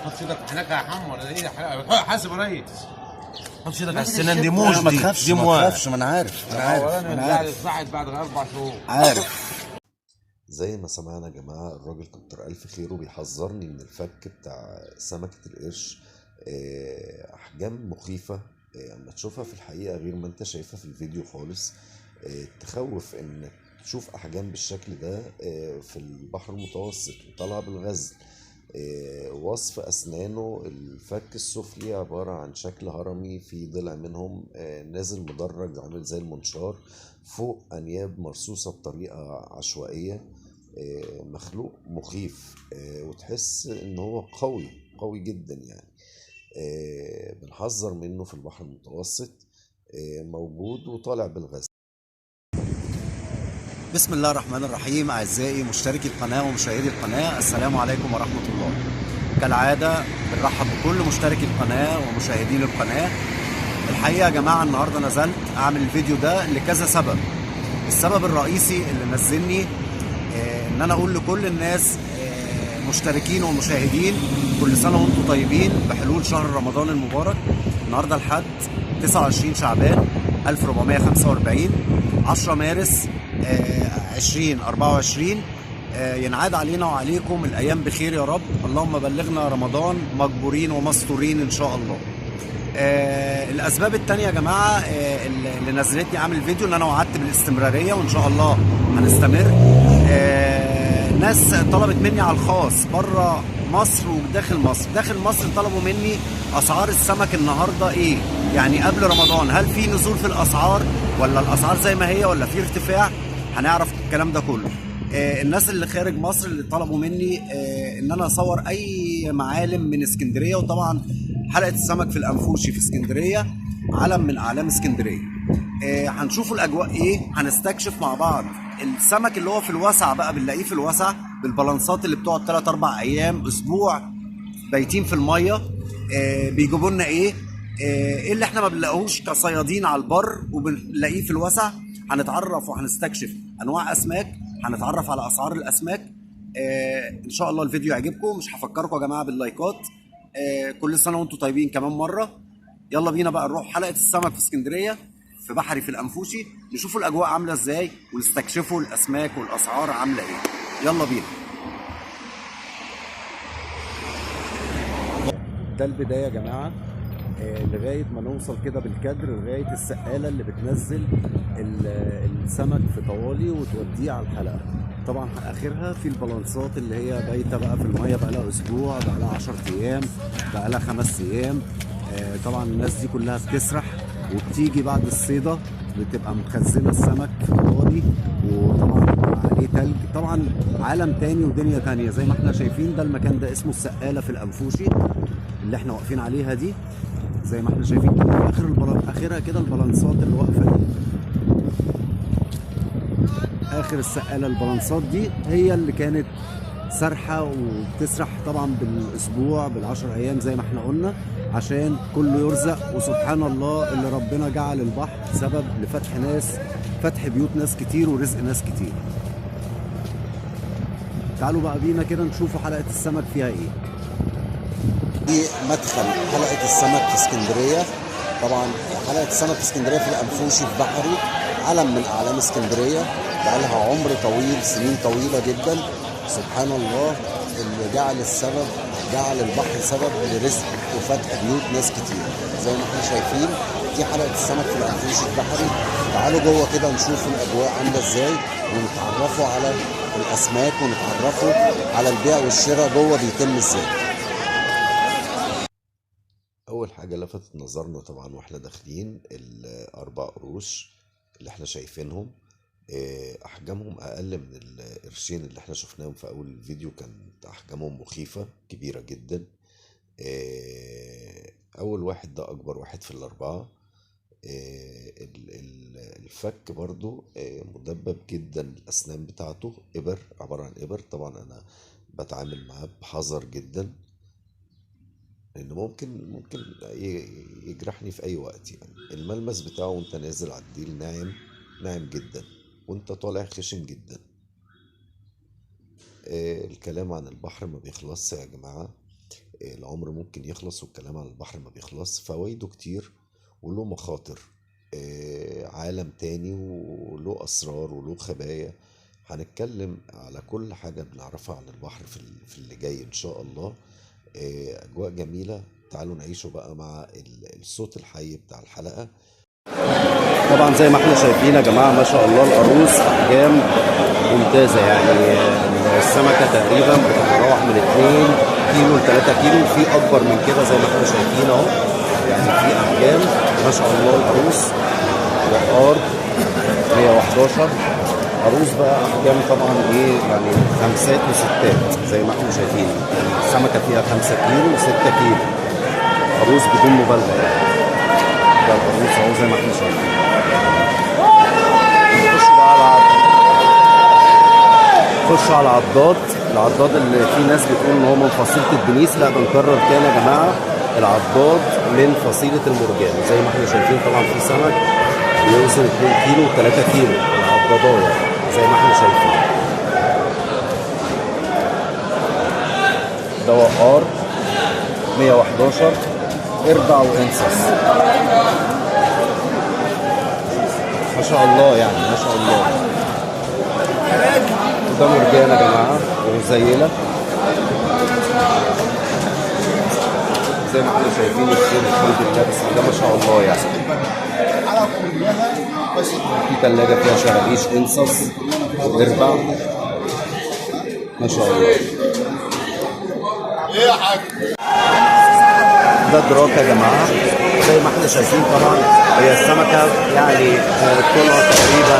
حط ايدك هناك يا حمو، ولا ايه؟ حاسب يا ريس. حط ايدك على السنان دي، لا، موز ما دي، تخافش دي ما موز. تخافش، ما انا عارف انا عارف صحت بعد 4 شهور. عارف. زي ما سمعنا يا جماعة، الراجل كتر ألف خيره بيحذرني من الفك بتاع سمكة القرش. أحجام مخيفة. أما تشوفها في الحقيقة غير ما أنت شايفها في الفيديو خالص. تخوف إنك تشوف أحجام بالشكل ده في البحر المتوسط وطالعة بالغزل. وصف أسنانه، الفك السفلي عبارة عن شكل هرمي، في ضلع منهم نازل مدرج عامل زي المنشار، فوق أنياب مرصوصة بطريقة عشوائية. مخلوق مخيف، وتحس إن هو قوي قوي جدا يعني. بنحذر منه في البحر المتوسط. موجود وطالع بالغزل. بسم الله الرحمن الرحيم. أعزائي مشتركي القناة ومشاهدي القناة، السلام عليكم ورحمة الله. كالعادة بنرحب بكل مشتركي القناة ومشاهدين القناة. الحقيقة يا جماعة النهاردة نزلت أعمل الفيديو ده لكذا سبب. السبب الرئيسي اللي نزلني إن أنا أقول لكل الناس مشتركين ومشاهدين كل سنة وانتم طيبين بحلول شهر رمضان المبارك. النهاردة الحد 29 شعبان 1445 10 مارس 2024. ينعاد علينا وعليكم الأيام بخير يا رب. اللهم بلغنا رمضان مجبورين ومستورين إن شاء الله. الأسباب التانية يا جماعة اللي نزلتني أعمل فيديو إن أنا وعدت بالاستمرارية وإن شاء الله هنستمر. ناس طلبت مني على الخاص بره مصر وداخل مصر. داخل مصر طلبوا مني أسعار السمك النهاردة إيه، يعني قبل رمضان هل في نزول في الأسعار ولا الأسعار زي ما هي ولا في ارتفاع. هنعرف الكلام ده كله. الناس اللي خارج مصر اللي طلبوا مني ان انا اصور اي معالم من اسكندريه، وطبعا حلقه السمك في الانفوشي في اسكندريه علم من اعلام اسكندريه. هنشوفوا الاجواء ايه، هنستكشف مع بعض السمك اللي هو في الوسع بقى، بنلاقيه في الوسع بالبلانسات اللي بتقعد 3 4 ايام اسبوع بايتين في الميه. بيجيبوا لنا ايه اللي احنا ما بنلاقوهوش كصيادين على البر وبنلاقيه في الوسع. هنتعرف وهنستكشف انواع اسماك، هنتعرف على اسعار الاسماك. ان شاء الله الفيديو يعجبكم. مش هفكركم يا جماعه باللايكات. كل سنه وانتم طيبين كمان مره. يلا بينا بقى نروح حلقه السمك في اسكندريه في بحري في الانفوشي، نشوفوا الاجواء عامله ازاي ونستكشفوا الاسماك والاسعار عامله ايه. يلا بينا. ده البدايه يا جماعه. لغايه ما نوصل كده بالكادر لغايه السقاله اللي بتنزل السمك في طوالي وتوديه على الحلقه. طبعا اخرها في البلانسات اللي هي بايته بقى في الميه بقى لها اسبوع، بقى لها 10 ايام، بقى لها 5 ايام. طبعا الناس دي كلها بتسرح وبتيجي بعد الصيده بتبقى مخزنه السمك في طوالي، وطبعا عليه تلج. طبعا عالم تاني ودنيا تانيه. زي ما احنا شايفين ده المكان ده اسمه السقاله في الانفوشي اللي احنا واقفين عليها دي. زي ما احنا شايفين كده في اخرها كده البلانسات اللي واقفه دي، اخر السقاله البلانسات دي هي اللي كانت سرحه وبتسرح طبعا بالاسبوع بال10 ايام زي ما احنا قلنا عشان كله يرزق. وسبحان الله اللي ربنا جعل البحر سبب لفتح ناس، فتح بيوت ناس كتير ورزق ناس كتير. تعالوا بقى بينا كده نشوفوا حلقه السمك فيها ايه. دي مدخل حلقة السمك في اسكندرية. طبعا حلقة السمك في اسكندرية في الأنفوشي في بحري، علم من أعلام اسكندرية، بقى لها عمر طويل، سنين طويلة جدا. سبحان الله اللي جعل البحر سبب لرزق وفتح بيوت ناس كتير. زي ما احنا شايفين دي حلقة السمك في الأنفوشي في بحري. تعالوا جوه كده نشوف الأجواء عاملة ازاي ونتعرفوا على الأسماك ونتعرفوا على البيع والشراء جوه بيتم ازاي. أول حاجة لفتت نظرنا طبعا واحنا داخلين ال4 قروش اللي احنا شايفينهم. أحجامهم أقل من القرشين اللي احنا شفناهم في أول الفيديو، كانت أحجامهم مخيفة كبيرة جدا. أول واحد ده أكبر واحد في ال4. الفك برضو مدبب جدا، الأسنان بتاعته إبر، عبارة عن إبر. طبعا أنا بتعامل معاه بحذر جدا لان ممكن يجرحني في اي وقت. يعني الملمس بتاعه وانت نازل على الديل ناعم جدا، وانت طالع خشن جدا. الكلام عن البحر ما بيخلصش يا جماعة. العمر ممكن يخلص والكلام عن البحر ما بيخلص. فوائده كتير وله مخاطر، عالم تاني وله أسرار وله خبايا. هنتكلم على كل حاجة بنعرفها عن البحر في اللي جاي إن شاء الله. أجواء جميلة، تعالوا نعيشوا بقى مع الصوت الحي بتاع الحلقة. طبعا زي ما احنا شايفين يا جماعه ما شاء الله القاروص احجام ممتازه، يعني السمكه تقريبا بتتراوح من 2 كيلو ل 3 كيلو، في اكبر من كده زي ما احنا شايفين اهو، يعني في احجام ما شاء الله. القاروص وقار 111 قاروص بقى، احجام طبعا ايه يعني خمسات وستات زي ما احنا شايفين، السمكه فيها 5 كيلو و 6 كيلو قاروص بدون مبالغه يعني. ده القاروص اهو زي ما احنا شايفين. خشوا على العضاد اللي في ناس بتقول ان هو من فصيله الدنيس، لا بنكرر تاني يا جماعه، العضاد من فصيله المرجان. زي ما احنا شايفين طبعا في سمك بيوصل 2 كيلو و 3 كيلو العضادايه زي ما احنا شايفين. ده وقار 111 اربع وانسس ما شاء الله، يعني ما شاء الله. ده مرجان يا جماعه وزيله زي ما احنا شايفين الخير الحمد لله، بس ده ما شاء الله يعني. في ثلاجه فيها شرابيش انصص واربع ما شاء الله. ايه يا حاج؟ ده دراك يا جماعه زي ما احنا شايفين. طبعا هي السمكه يعني طولها تقريبا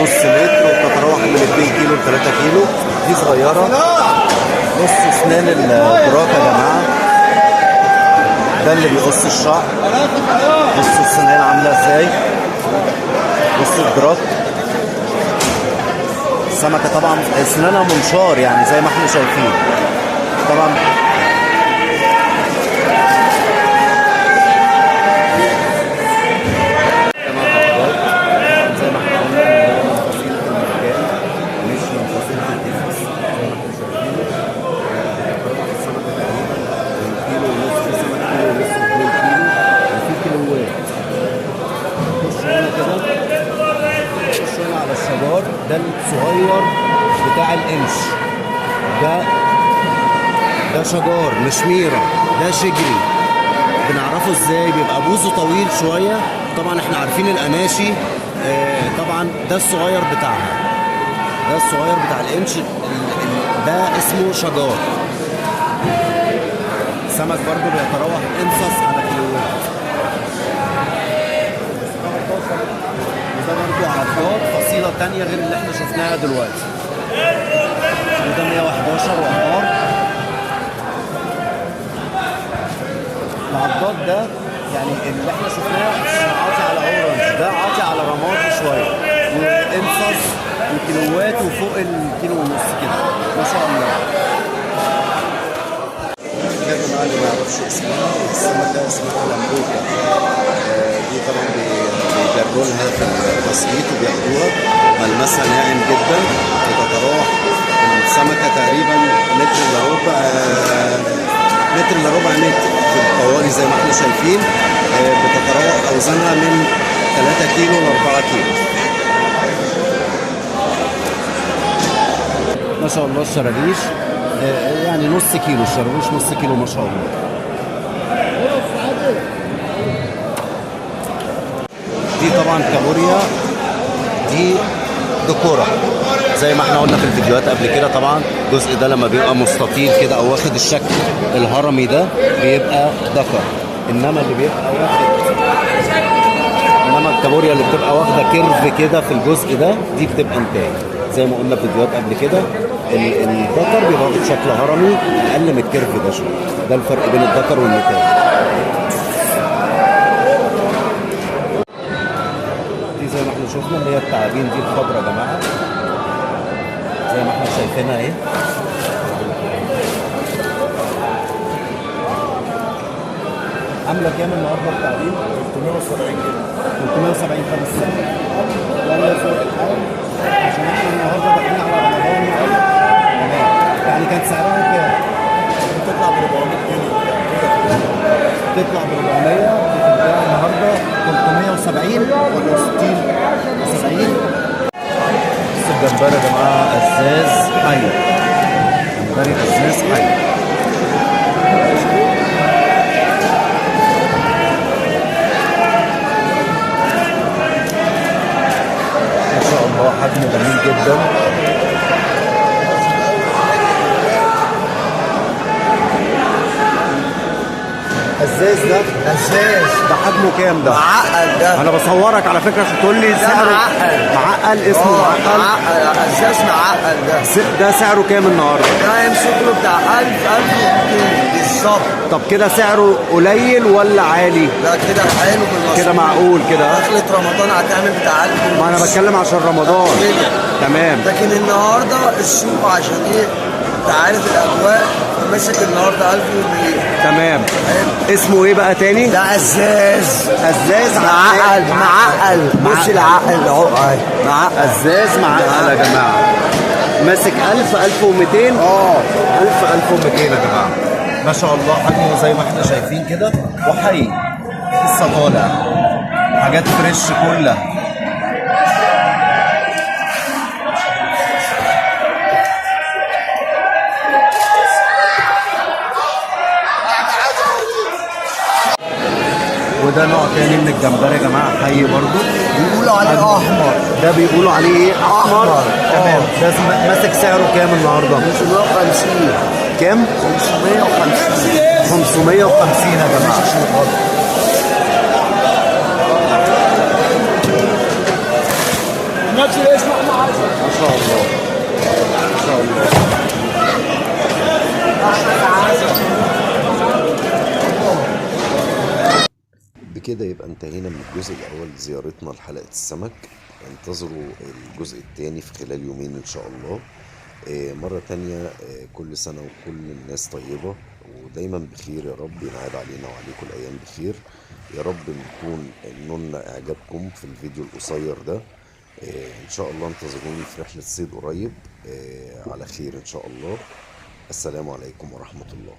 نص متر وبتتراوح من 2 كيلو ل 3 كيلو. دي صغيره نص اسنان الدراك يا جماعه، ده اللي بيقص الشعر. بصوا السنان عامله ازاي، بصوا الدراك. السمكه طبعا اسنانها منشار يعني زي ما احنا شايفين طبعا. ده الصغير بتاع القنش، ده شجار مش ميرة، ده شجري. بنعرفه ازاي؟ بيبقى بوزه طويل شويه. طبعا احنا عارفين الاناشي، طبعا ده الصغير بتاعها، ده الصغير بتاع القنش، ده اسمه شجار. سمك برضو بيتراوح انصص على كيلوات. وده برضو عضاد فصيلة تانية غير اللي احنا شفناها دلوقتي. وده 111 وقار. العضاد ده يعني اللي احنا شفناه عاطي على اورنج، ده عاطي على رمادي شوية، وانصص وكيلوات وفوق الكيلو ونص كده ما شاء الله. كده بقى اللي ما يعرفش اسمها، السمكة اسمها لمبوكة. دي طبعا بيجروا لها في التسقيط وبياخدوها، ملمسها ناعم جدا. بتتراوح السمكة تقريبا متر الا ربع متر في الطوالي زي ما احنا شايفين. بتتراوح اوزانها من 3 كيلو ل 4 كيلو ما شاء الله. الشرابيش يعني نص كيلو، الشرابيش نص كيلو ما شاء الله. دي طبعا كابوريا، دي دكورة زي ما احنا قلنا في الفيديوهات قبل كده. طبعا الجزء ده لما بيبقى مستطيل كده او واخد الشكل الهرمي ده بيبقى ذكر، انما الكابوريا اللي بتبقى واخده كيرف كده في الجزء ده دي بتبقى انتاج. زي ما قلنا في فيديوهات قبل كده الذكر بيبقى واخد شكل هرمي اقل من الكيرف ده شويه. ده الفرق بين الذكر والنتاج. دي زي ما احنا شفنا اللي هي التعابين دي الخضراء يا جماعه زي ما احنا شايفينها اهي. عامله كام النهارده التعابين؟ 370 جنيه. 370 خمس سنين. يلا فوق الحال عشان احنا النهارده داخلين على رمضان يعني كانت سعرها كام؟ بتطلع ب 400 جنيه. بتطلع ب 400 بتتباع النهارده 370 ولا 60 70. بص الجمبري يا جماعه ازاز حي، جمبري ازاز حي. ما شاء الله حجمه جميل جدا. ازاز ده ده حجمه كام ده؟ معقل ده. انا بصورك على فكره عشان تقول لي سعره. معقل اسمه معقل. ازاز معقل ده. ده سعره كام النهارده؟ ده يمسك له بتاع 1000 1200 بالظبط. طب كده سعره قليل ولا عالي؟ لا كده حلو بالمصروف، كده معقول كده. دخلة رمضان هتعمل بتاع 1000. ما انا بتكلم عشان رمضان. تمام. لكن النهارده السوق عشان ايه؟ انت عارف الاجواء، فماسك النهارده 1200. تمام. اسمه ايه بقى تاني؟ ده ازاز. ازاز معقل. بص العقل اهو. ازاز معقل يا جماعه. ماسك 1000 1200. 1000 1200 يا جماعه. ما شاء الله حجمه زي ما احنا شايفين كده، وحي لسه طالع، حاجات فريش كلها. وده نوع تاني من الجمبري يا جماعه حي برضو، بيقولوا عليه احمر. ده بيقولوا عليه ايه؟ احمر. تمام. ده ماسك سعره كام النهارده؟ 550. كام؟ 550. 550 يا جماعه. نفس الاسم احنا ما شاء الله ما شاء الله. بكده يبقى انتهينا من الجزء الأول زيارتنا لحلقة السمك. انتظروا الجزء الثاني في خلال يومين إن شاء الله. مرة تانية كل سنة وكل الناس طيبة ودايما بخير يا رب، ينعاد علينا وعليكم الأيام بخير يا رب. نكون نلنا إعجابكم في الفيديو القصير ده. إن شاء الله انتظروني في رحلة صيد قريب على خير إن شاء الله. السلام عليكم ورحمة الله.